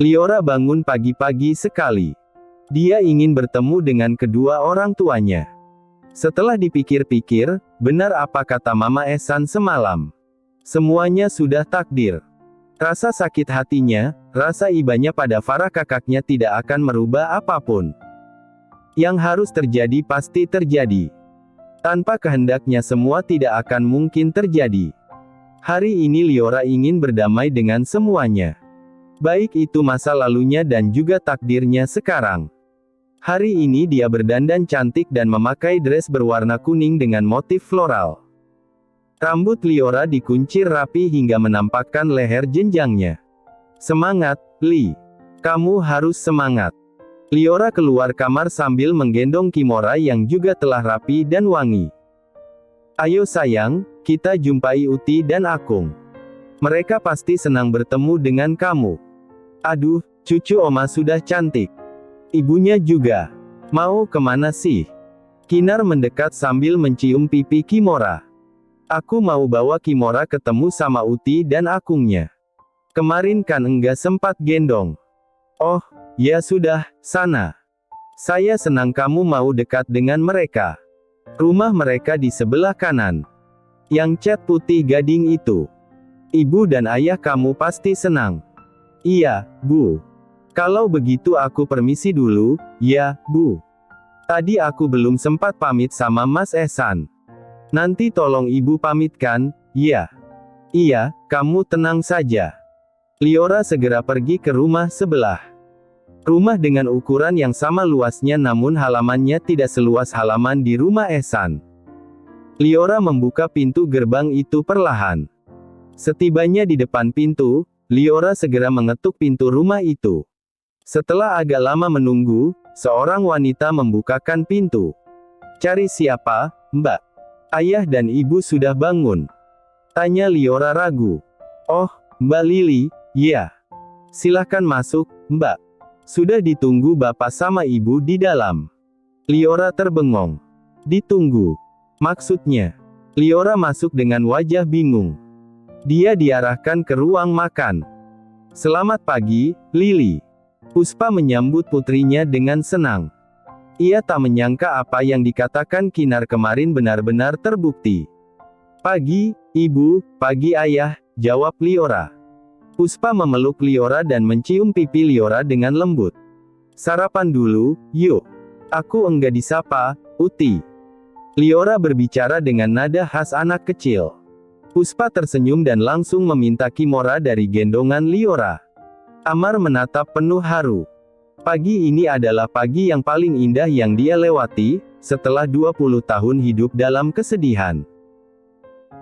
Liora bangun pagi-pagi sekali. Dia ingin bertemu dengan kedua orang tuanya. Setelah dipikir-pikir, benar apa kata Mama Ehsan semalam. Semuanya sudah takdir. Rasa sakit hatinya, rasa ibanya pada Farah kakaknya tidak akan merubah apapun. Yang harus terjadi pasti terjadi. Tanpa kehendaknya semua tidak akan mungkin terjadi. Hari ini Liora ingin berdamai dengan semuanya. Baik itu masa lalunya dan juga takdirnya sekarang. Hari ini dia berdandan cantik dan memakai dress berwarna kuning dengan motif floral. Rambut Liora dikuncir rapi hingga menampakkan leher jenjangnya. Semangat, Li. Kamu harus semangat. Liora keluar kamar sambil menggendong Kimora yang juga telah rapi dan wangi. Ayo sayang, kita jumpai Uti dan Akung. Mereka pasti senang bertemu dengan kamu. Aduh, cucu Oma sudah cantik. Ibunya juga. Mau kemana sih? Kinar mendekat sambil mencium pipi Kimora. Aku mau bawa Kimora ketemu sama Uti dan Akungnya. Kemarin kan enggak sempat gendong. Oh, ya sudah, sana. Saya senang kamu mau dekat dengan mereka. Rumah mereka di sebelah kanan. Yang cat putih gading itu. Ibu dan ayah kamu pasti senang. Iya, Bu. Kalau begitu aku permisi dulu, ya, Bu. Tadi aku belum sempat pamit sama Mas Ehsan. Nanti tolong Ibu pamitkan, ya. Iya, kamu tenang saja. Liora segera pergi ke rumah sebelah. Rumah dengan ukuran yang sama luasnya namun halamannya tidak seluas halaman di rumah Ehsan. Liora membuka pintu gerbang itu perlahan. Setibanya di depan pintu, Liora segera mengetuk pintu rumah itu. Setelah agak lama menunggu, seorang wanita membukakan pintu. Cari siapa, Mbak? Ayah dan ibu sudah bangun. Tanya Liora ragu. Oh, Mbak Lili, ya. Silahkan masuk, Mbak. Sudah ditunggu bapak sama ibu di dalam. Liora terbengong. Ditunggu. Maksudnya. Liora masuk dengan wajah bingung. Dia diarahkan ke ruang makan. Selamat pagi, Lili. Puspa menyambut putrinya dengan senang. Ia tak menyangka apa yang dikatakan Kinar kemarin benar-benar terbukti. Pagi, Ibu, pagi Ayah, jawab Liora. Puspa memeluk Liora dan mencium pipi Liora dengan lembut. Sarapan dulu, yuk. Aku enggak disapa, Uti. Liora berbicara dengan nada khas anak kecil. Puspa tersenyum dan langsung meminta Kimora dari gendongan Liora. Amar menatap penuh haru. Pagi ini adalah pagi yang paling indah yang dia lewati, setelah 20 tahun hidup dalam kesedihan.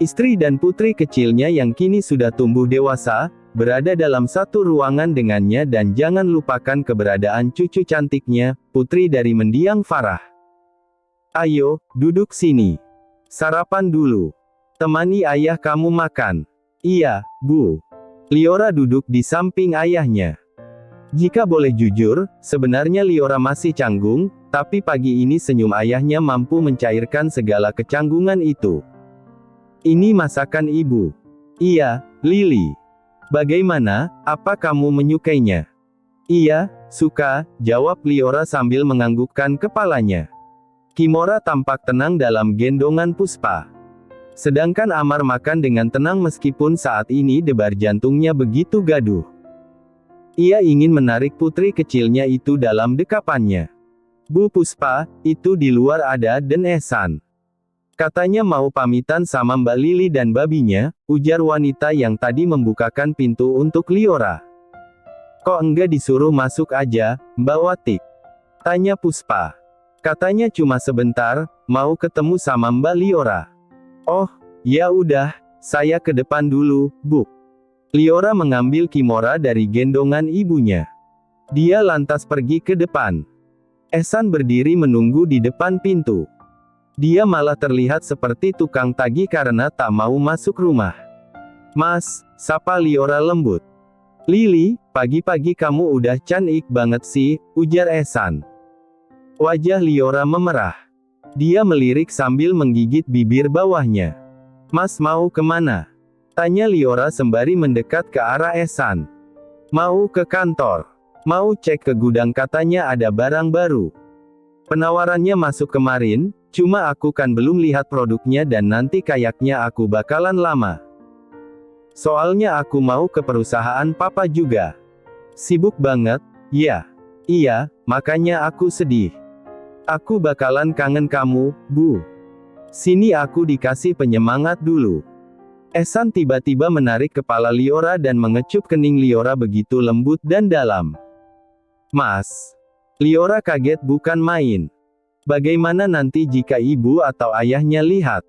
Istri dan putri kecilnya yang kini sudah tumbuh dewasa, berada dalam satu ruangan dengannya dan jangan lupakan keberadaan cucu cantiknya, putri dari mendiang Farah. Ayo, duduk sini. Sarapan dulu. Temani ayah kamu makan. Iya, Bu. Liora duduk di samping ayahnya. Jika boleh jujur, sebenarnya Liora masih canggung, tapi pagi ini senyum ayahnya mampu mencairkan segala kecanggungan itu. Ini masakan ibu. Iya, Lili. Bagaimana, apa kamu menyukainya? Iya, suka, jawab Liora sambil menganggukkan kepalanya. Kimora tampak tenang dalam gendongan Puspa. Sedangkan Amar makan dengan tenang meskipun saat ini debar jantungnya begitu gaduh. Ia ingin menarik putri kecilnya itu dalam dekapannya. Bu Puspa, itu di luar ada Den Ehsan. Katanya mau pamitan sama Mbak Lili dan babinya, ujar wanita yang tadi membukakan pintu untuk Liora. Kok enggak disuruh masuk aja, Mbak Watik? Tanya Puspa. Katanya cuma sebentar, mau ketemu sama Mbak Liora. Oh, ya udah, saya ke depan dulu, Bu. Liora mengambil Kimora dari gendongan ibunya. Dia lantas pergi ke depan. Ehsan berdiri menunggu di depan pintu. Dia malah terlihat seperti tukang tagih karena tak mau masuk rumah. Mas, sapa Liora lembut. Lili, pagi-pagi kamu udah cantik banget sih, ujar Ehsan. Wajah Liora memerah. Dia melirik sambil menggigit bibir bawahnya. Mas mau kemana? Tanya Liora sembari mendekat ke arah Ehsan. Mau ke kantor. Mau cek ke gudang katanya ada barang baru. Penawarannya masuk kemarin, cuma aku kan belum lihat produknya dan nanti kayaknya aku bakalan lama. Soalnya aku mau ke perusahaan papa juga. Sibuk banget, ya. Iya, makanya aku sedih. Aku bakalan kangen kamu, Bu. Sini aku dikasih penyemangat dulu. Ehsan tiba-tiba menarik kepala Liora dan mengecup kening Liora begitu lembut dan dalam. Mas. Liora kaget bukan main. Bagaimana nanti jika ibu atau ayahnya lihat?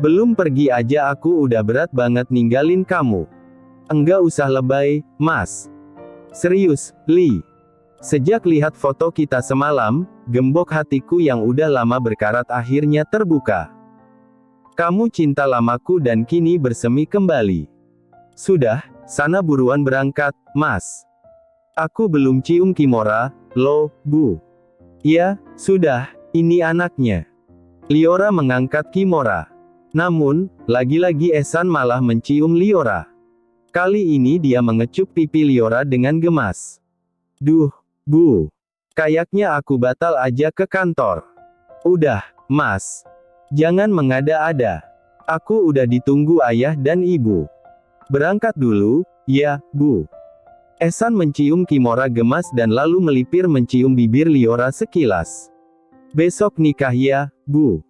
Belum pergi aja aku udah berat banget ninggalin kamu. Enggak usah lebay, Mas. Serius, Li. Sejak lihat foto kita semalam, gembok hatiku yang udah lama berkarat akhirnya terbuka. Kamu cinta lamaku dan kini bersemi kembali. Sudah, sana buruan berangkat, Mas. Aku belum cium Kimora, loh, Bu. Ya, sudah, ini anaknya. Liora mengangkat Kimora. Namun, lagi-lagi Ehsan malah mencium Liora. Kali ini dia mengecup pipi Liora dengan gemas. Duh, Bu. Kayaknya aku batal aja ke kantor. Udah, Mas. Jangan mengada-ada. Aku udah ditunggu ayah dan ibu. Berangkat dulu, ya, Bu. Ehsan mencium Kimora gemas dan lalu melipir mencium bibir Liora sekilas. Besok nikah ya, Bu.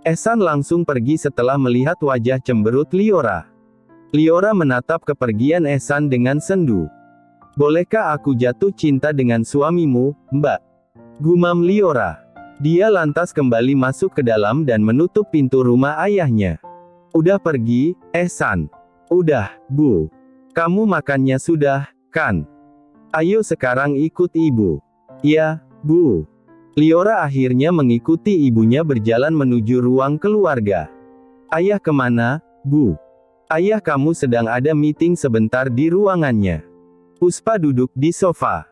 Ehsan langsung pergi setelah melihat wajah cemberut Liora. Liora menatap kepergian Ehsan dengan sendu. Bolehkah aku jatuh cinta dengan suamimu, Mbak? Gumam Liora. Dia lantas kembali masuk ke dalam dan menutup pintu rumah ayahnya. Udah pergi, Ehsan? Udah, Bu. Kamu makannya sudah, kan? Ayo sekarang ikut ibu. Ya, Bu. Liora akhirnya mengikuti ibunya berjalan menuju ruang keluarga. Ayah kemana, Bu? Ayah kamu sedang ada meeting sebentar di ruangannya. Puspa duduk di sofa.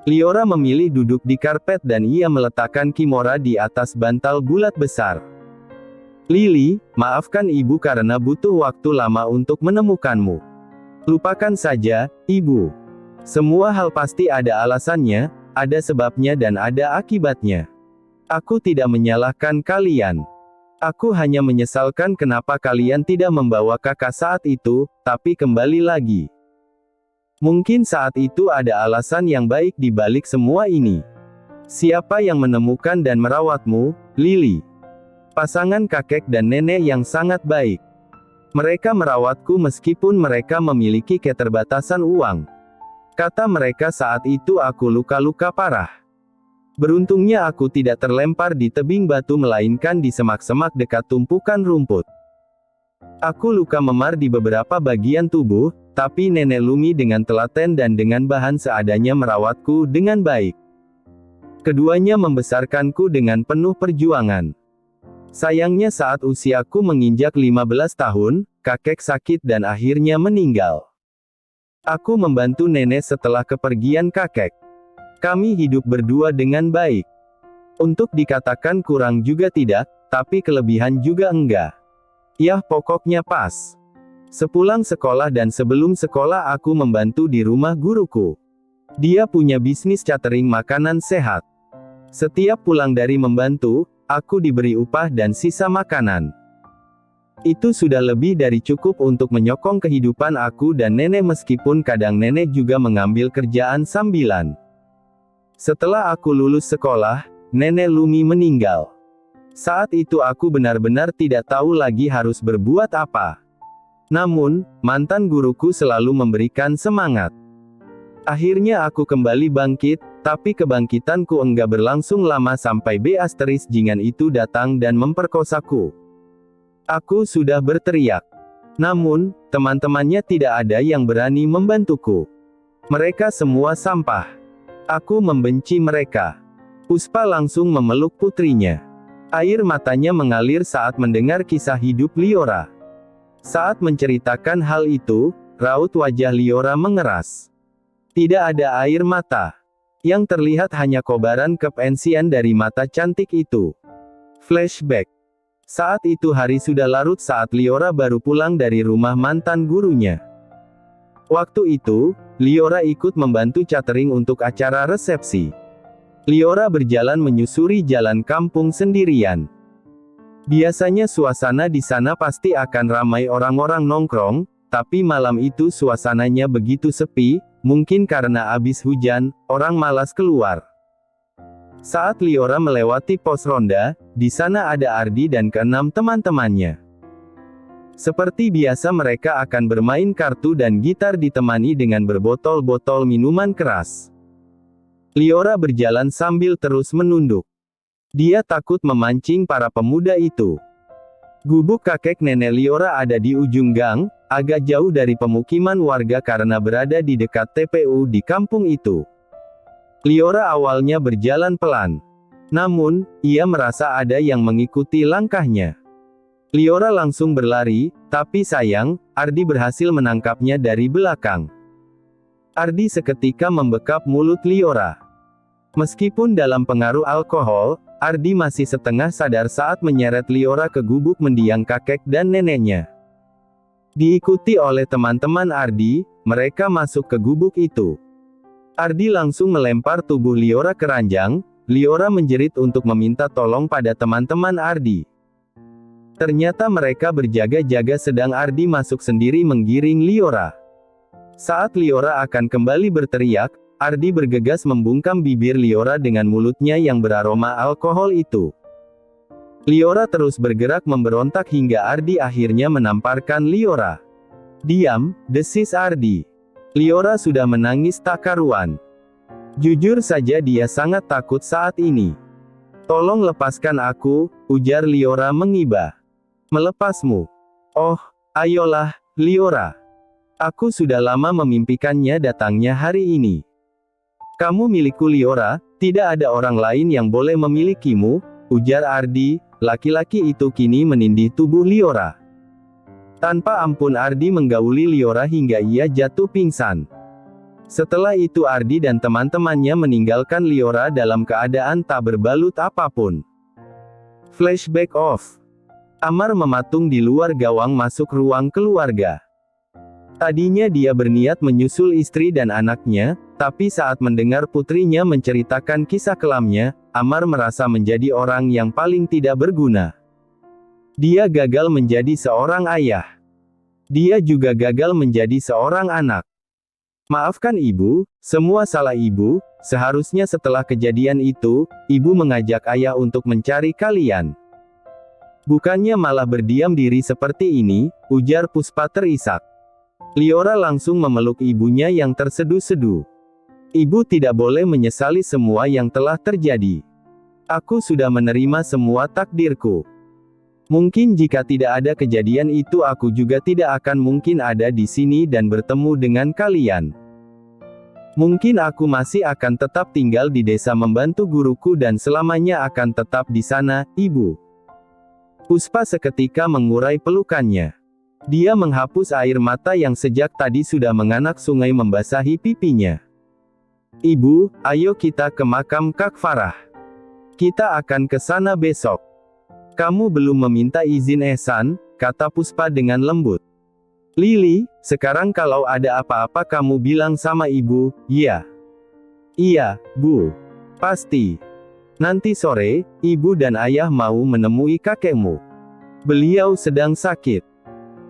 Liora memilih duduk di karpet dan ia meletakkan Kimora di atas bantal bulat besar. Lili, maafkan ibu karena butuh waktu lama untuk menemukanmu. Lupakan saja, ibu. Semua hal pasti ada alasannya, ada sebabnya dan ada akibatnya. Aku tidak menyalahkan kalian. Aku hanya menyesalkan kenapa kalian tidak membawa kakak saat itu, tapi kembali lagi. Mungkin saat itu ada alasan yang baik di balik semua ini. Siapa yang menemukan dan merawatmu, Lili? Pasangan kakek dan nenek yang sangat baik. Mereka merawatku meskipun mereka memiliki keterbatasan uang. Kata mereka saat itu aku luka-luka parah. Beruntungnya aku tidak terlempar di tebing batu melainkan di semak-semak dekat tumpukan rumput. Aku luka memar di beberapa bagian tubuh, tapi Nenek Lumi dengan telaten dan dengan bahan seadanya merawatku dengan baik. Keduanya membesarkanku dengan penuh perjuangan. Sayangnya saat usiaku menginjak 15 tahun, kakek sakit dan akhirnya meninggal. Aku membantu nenek setelah kepergian kakek. Kami hidup berdua dengan baik. Untuk dikatakan kurang juga tidak, tapi kelebihan juga enggak. Yah pokoknya pas. Sepulang sekolah dan sebelum sekolah aku membantu di rumah guruku. Dia punya bisnis catering makanan sehat. Setiap pulang dari membantu, aku diberi upah dan sisa makanan. Itu sudah lebih dari cukup untuk menyokong kehidupan aku dan nenek meskipun kadang nenek juga mengambil kerjaan sambilan. Setelah aku lulus sekolah, Nenek Lumi meninggal. Saat itu aku benar-benar tidak tahu lagi harus berbuat apa. Namun, mantan guruku selalu memberikan semangat. Akhirnya aku kembali bangkit, tapi kebangkitanku enggak berlangsung lama sampai Jingan itu datang dan memperkosaku. Aku sudah berteriak. Namun, teman-temannya tidak ada yang berani membantuku. Mereka semua sampah. Aku membenci mereka. Puspa langsung memeluk putrinya. Air matanya mengalir saat mendengar kisah hidup Liora. Saat menceritakan hal itu, raut wajah Liora mengeras. Tidak ada air mata. Yang terlihat hanya kobaran kepensian dari mata cantik itu. Flashback. Saat itu hari sudah larut saat Liora baru pulang dari rumah mantan gurunya. Waktu itu, Liora ikut membantu catering untuk acara resepsi. Liora berjalan menyusuri jalan kampung sendirian. Biasanya suasana di sana pasti akan ramai orang-orang nongkrong, tapi malam itu suasananya begitu sepi, mungkin karena abis hujan, orang malas keluar. Saat Liora melewati pos ronda, di sana ada Ardi dan keenam teman-temannya. Seperti biasa mereka akan bermain kartu dan gitar ditemani dengan berbotol-botol minuman keras. Liora berjalan sambil terus menunduk. Dia takut memancing para pemuda itu. Gubuk kakek nenek Liora ada di ujung gang, agak jauh dari pemukiman warga karena berada di dekat TPU di kampung itu. Liora awalnya berjalan pelan. Namun, ia merasa ada yang mengikuti langkahnya. Liora langsung berlari, tapi sayang, Ardi berhasil menangkapnya dari belakang. Ardi seketika membekap mulut Liora. Meskipun dalam pengaruh alkohol, Ardi masih setengah sadar saat menyeret Liora ke gubuk mendiang kakek dan neneknya. Diikuti oleh teman-teman Ardi, mereka masuk ke gubuk itu. Ardi langsung melempar tubuh Liora ke ranjang. Liora menjerit untuk meminta tolong pada teman-teman Ardi. Ternyata mereka berjaga-jaga sedang Ardi masuk sendiri menggiring Liora. Saat Liora akan kembali berteriak, Ardi bergegas membungkam bibir Liora dengan mulutnya yang beraroma alkohol itu. Liora terus bergerak memberontak hingga Ardi akhirnya menamparkan Liora. "Diam," desis Ardi. Liora sudah menangis tak karuan. Jujur saja dia sangat takut saat ini. "Tolong lepaskan aku," ujar Liora mengibah. "Melepasmu? Oh, ayolah, Liora. Aku sudah lama memimpikannya datangnya hari ini. Kamu milikku Liora, tidak ada orang lain yang boleh memilikimu," ujar Ardi. Laki-laki itu kini menindih tubuh Liora. Tanpa ampun Ardi menggauli Liora hingga ia jatuh pingsan. Setelah itu Ardi dan teman-temannya meninggalkan Liora dalam keadaan tak berbalut apapun. Flashback off. Amar mematung di luar gawang masuk ruang keluarga. Tadinya dia berniat menyusul istri dan anaknya, tapi saat mendengar putrinya menceritakan kisah kelamnya, Amar merasa menjadi orang yang paling tidak berguna. Dia gagal menjadi seorang ayah. Dia juga gagal menjadi seorang anak. "Maafkan ibu, semua salah ibu, seharusnya setelah kejadian itu, ibu mengajak ayah untuk mencari kalian. Bukannya malah berdiam diri seperti ini," ujar Puspa terisak. Liora langsung memeluk ibunya yang terseduh-seduh. "Ibu tidak boleh menyesali semua yang telah terjadi. Aku sudah menerima semua takdirku. Mungkin jika tidak ada kejadian itu aku juga tidak akan mungkin ada di sini dan bertemu dengan kalian. Mungkin aku masih akan tetap tinggal di desa membantu guruku dan selamanya akan tetap di sana, ibu." Puspa seketika mengurai pelukannya. Dia menghapus air mata yang sejak tadi sudah menganak sungai membasahi pipinya. "Ibu, ayo kita ke makam Kak Farah. Kita akan ke sana besok." "Kamu belum meminta izin Ehsan," kata Puspa dengan lembut. "Lili, sekarang kalau ada apa-apa kamu bilang sama ibu, ya?" "Iya, Bu. Pasti. Nanti sore, ibu dan ayah mau menemui kakekmu. Beliau sedang sakit.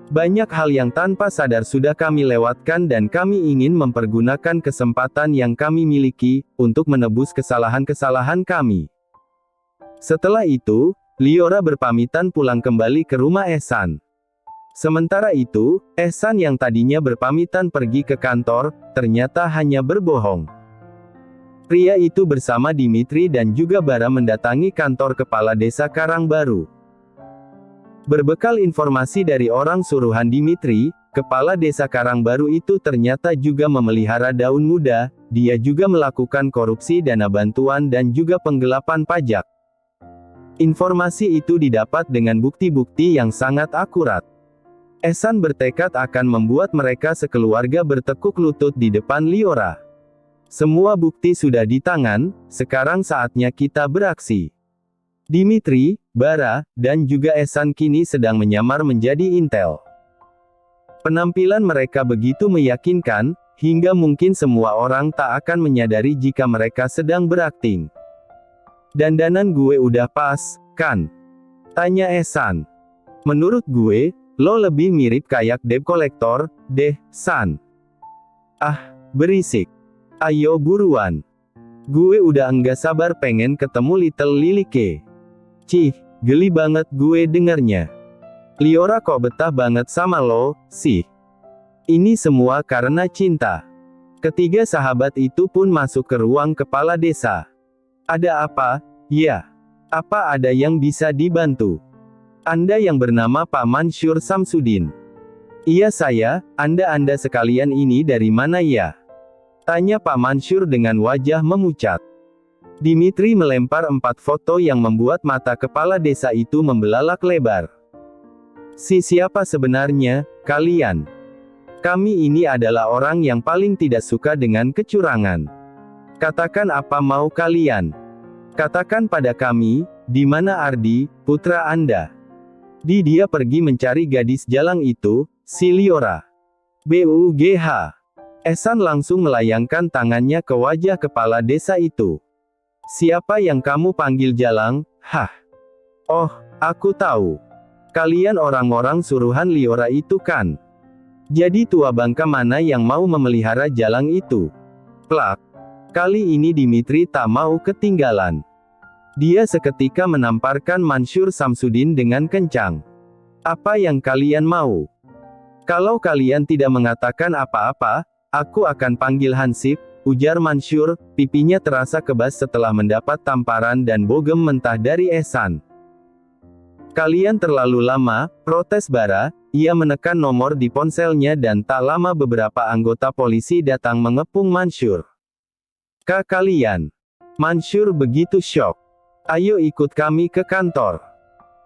Banyak hal yang tanpa sadar sudah kami lewatkan dan kami ingin mempergunakan kesempatan yang kami miliki, untuk menebus kesalahan-kesalahan kami." Setelah itu, Liora berpamitan pulang kembali ke rumah Ehsan. Sementara itu, Ehsan yang tadinya berpamitan pergi ke kantor, ternyata hanya berbohong. Pria itu bersama Dimitri dan juga Bara mendatangi kantor kepala desa Karangbaru. Berbekal informasi dari orang suruhan Dimitri, kepala desa Karangbaru itu ternyata juga memelihara daun muda, dia juga melakukan korupsi dana bantuan dan juga penggelapan pajak. Informasi itu didapat dengan bukti-bukti yang sangat akurat. Ehsan bertekad akan membuat mereka sekeluarga bertekuk lutut di depan Liora. "Semua bukti sudah di tangan, sekarang saatnya kita beraksi." Dimitri, Bara, dan juga Ehsan kini sedang menyamar menjadi intel. Penampilan mereka begitu meyakinkan, hingga mungkin semua orang tak akan menyadari jika mereka sedang berakting. Dandanan gue udah pas, kan? Tanya Ehsan. Menurut gue, lo lebih mirip kayak debt collector, deh, San. Ah, berisik. Ayo buruan. Gue udah enggak sabar pengen ketemu Little Lilike. Cih, geli banget gue dengernya. Liora kok betah banget sama lo, sih? Ini semua karena cinta. Ketiga sahabat itu pun masuk ke ruang kepala desa. Ada apa? Ya. Apa ada yang bisa dibantu? Anda yang bernama Pak Mansur Samsudin. Iya saya, Anda sekalian ini dari mana ya? Tanya Pak Mansur dengan wajah memucat. Dimitri melempar 4 foto yang membuat mata kepala desa itu membelalak lebar. Siapa sebenarnya, kalian? Kami ini adalah orang yang paling tidak suka dengan kecurangan. Katakan apa mau kalian. Katakan pada kami, di mana Ardi, putra Anda? Dia pergi mencari gadis jalang itu, si Liora. BUGH. Ehsan langsung melayangkan tangannya ke wajah kepala desa itu. Siapa yang kamu panggil jalang? Hah? Oh, aku tahu. Kalian orang-orang suruhan Liora itu kan? Jadi tua bangka mana yang mau memelihara jalang itu? Plak. Kali ini Dimitri tak mau ketinggalan. Dia seketika menamparkan Mansur Samsudin dengan kencang. Apa yang kalian mau? Kalau kalian tidak mengatakan apa-apa, aku akan panggil Hansip, ujar Mansur, pipinya terasa kebas setelah mendapat tamparan dan bogem mentah dari Ehsan. Kalian terlalu lama, protes Bara. Ia menekan nomor di ponselnya dan tak lama beberapa anggota polisi datang mengepung Mansur. Kalian. Mansur begitu syok. Ayo ikut kami ke kantor.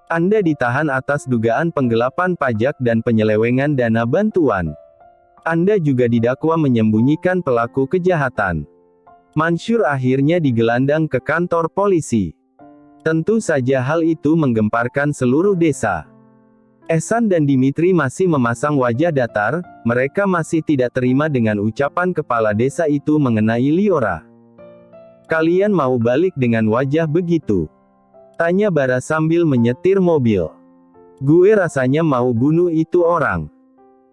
Anda ditahan atas dugaan penggelapan pajak dan penyelewengan dana bantuan. Anda juga didakwa menyembunyikan pelaku kejahatan. Mansur akhirnya digelandang ke kantor polisi. Tentu saja hal itu menggemparkan seluruh desa. Ehsan dan Dimitri masih memasang wajah datar, mereka masih tidak terima dengan ucapan kepala desa itu mengenai Liora. Kalian mau balik dengan wajah begitu? Tanya Bara sambil menyetir mobil. Gue rasanya mau bunuh itu orang.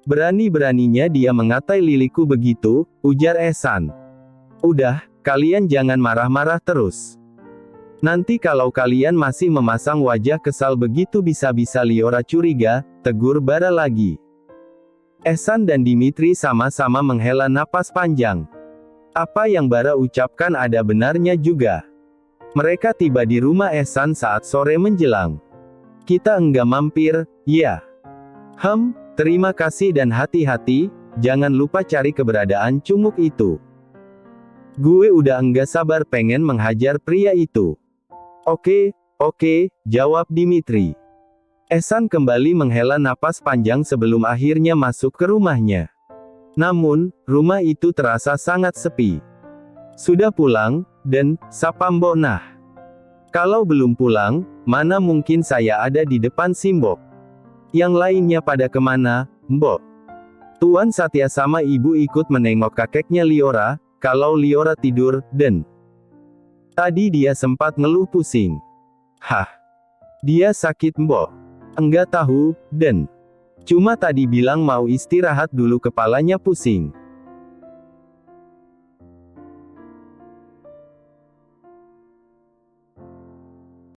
Berani-beraninya dia mengatai Liliku begitu, ujar Ehsan. Udah, kalian jangan marah-marah terus. Nanti kalau kalian masih memasang wajah kesal begitu bisa-bisa Liora curiga, tegur Bara lagi. Ehsan dan Dimitri sama-sama menghela napas panjang. Apa yang Bara ucapkan ada benarnya juga. Mereka tiba di rumah Ehsan saat sore menjelang. Kita enggak mampir, ya. Terima kasih dan hati-hati, jangan lupa cari keberadaan cunguk itu. Gue udah enggak sabar pengen menghajar pria itu. Oke, jawab Dimitri. Ehsan kembali menghela napas panjang sebelum akhirnya masuk ke rumahnya. Namun, rumah itu terasa sangat sepi. Sudah pulang, Den, sapa Mbok Nah. Kalau belum pulang, mana mungkin saya ada di depan Simbok. Yang lainnya pada kemana, Mbok? Tuan Satya sama ibu ikut menengok kakeknya Liora, kalau Liora tidur, Den. Tadi dia sempat ngeluh pusing. Hah? Dia sakit Mbok? Enggak tahu, Den. Cuma tadi bilang mau istirahat dulu kepalanya pusing.